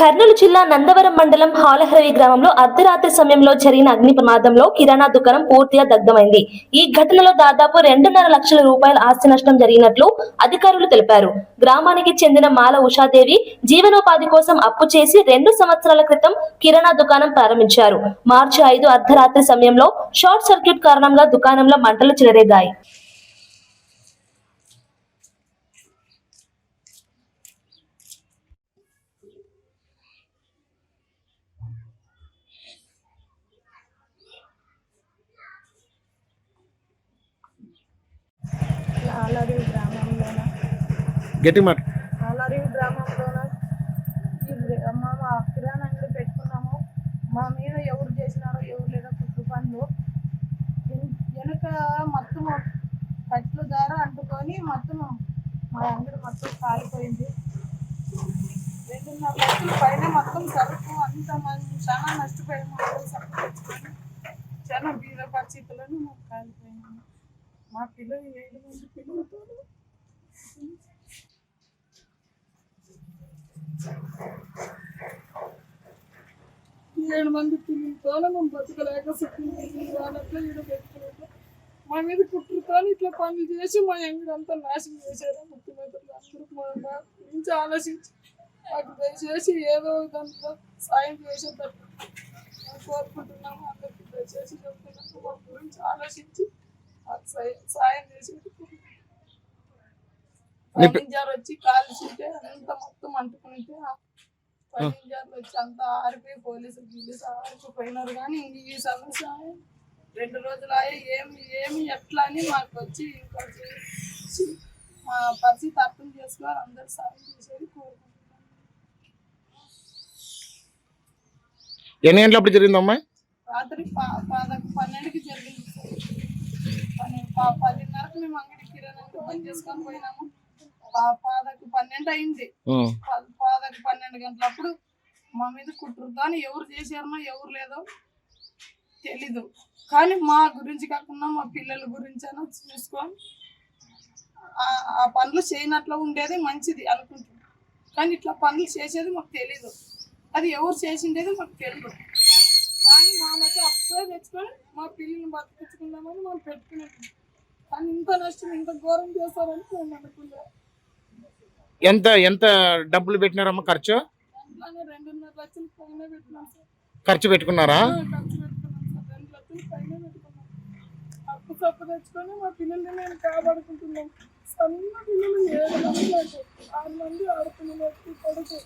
కర్నూలు జిల్లా నందవరం మండలం హాలహరవి గ్రామంలో అర్ధరాత్రి సమయంలో జరిగిన అగ్ని ప్రమాదంలో కిరాణా దుకాణం పూర్తిగా దగ్ధమైంది. ఈ ఘటనలో దాదాపు 2.5 లక్షల రూపాయల ఆస్తి నష్టం జరిగినట్లు అధికారులు తెలిపారు. గ్రామానికి చెందిన మాల ఉషాదేవి జీవనోపాధి కోసం అప్పు చేసి 2 సంవత్సరాల క్రితం కిరాణా దుకాణం ప్రారంభించారు. మార్చి 5 అర్ధరాత్రి సమయంలో షార్ట్ సర్క్యూట్ కారణంగా దుకాణంలో మంటలు చెలరేగాయి. ఆలరేవు గ్రామంలోన మా కిరాణా అంగడి పెట్టుకున్నాము. మా మీద ఎవరు చేసినారో ఎవరు లేదో కుట్టు పనులు వెనుక మొత్తం కట్లు దార అంటుకొని మొత్తం మా అంగడి మొత్తం కాలిపోయింది. 2.5 లక్షల పైన మొత్తం సరుకు అంత చాలా నష్టపోయాము. సరుకు తెచ్చుకొని చాలా బీద పరిస్థితులను మాకు కాలిపోయింది. మా పిల్లలు 7 మంది పిల్లలతో 7 మంది పిల్లలతో మేము బతకలేక వాళ్ళట్లో ఈడ పెట్టుకోలేక మా మీద కుట్రుతో ఇట్లా పనులు చేసి మా అంగడి అంతా నాశనం చేశారు. ముఖ్యమంత్రులు అందరూ మా గురించి ఆలోచించి మాకు దయచేసి ఏదో దాంట్లో సాయం చేసేటట్టు కోరుకుంటున్నాము. అందరికీ దయచేసి చెప్తున్నాము. మా గురించి ఆలోచించి సాయం చేసి పైనింజారు వచ్చి కాల్చుంటే అంత మొత్తం అంటుకుంటే పైనింజార్లు వచ్చి అంతా ఆరిపోయి పోలీసులు గిల్లీసు ఆరిపోయినారు. కానీ ఈ సమస్య 2 రోజులు ఏమి ఎట్లా అని మాకు వచ్చి ఇంకా మా పరిస్థితి అర్థం చేసుకోవాలి. అందరు సాయం చేసేది కోరుకుంటున్నాను. ఎన్ని గంటలప్పుడు జరిగిందమ్మా? రాత్రి 12కి జరిగింది. 10:30కి మేము అంగడి కిరాణా బంద్ చేసుకొని పోయినాము. 12 అయింది. 12 గంటలప్పుడు మా మీద కుట్రు కానీ ఎవరు చేశారనో ఎవరు లేదో తెలీదు. కానీ మా గురించి కాకుండా మా పిల్లల గురించి అయినా చూసుకొని ఆ పనులు చేయనట్లు ఉండేది మంచిది అనుకుంటున్నాం. కానీ ఇట్లా పనులు చేసేది మాకు తెలీదు. అది ఎవరు చేసిండేది మాకు తెలియదు. కానీ మామైతే అప్పుడే తెచ్చుకొని మా పిల్లల్ని బతికించుకుందామని మనం పెట్టుకున్నాం. కానీ ఇంత నష్టం ఇంత ఘోరం చేస్తారని మేము అనుకున్నాం. ఎంత డబ్బులు పెట్టినారమ్మా? ఖర్చు 2.5 లక్షల పైన పెట్టినాం సార్. ఖర్చు పెట్టుకున్నారా? ఖర్చు పెట్టుకున్నాం సార్. 2 లక్షల పైన పెట్టుకున్నాం. అప్పు తెచ్చుకొని మా పిల్లల్ని నేను కాపాడుకుంటున్నాం. సన్న పిల్లలు 7 మంది, 6 మంది ఆడుతున్నారు. కొడుకు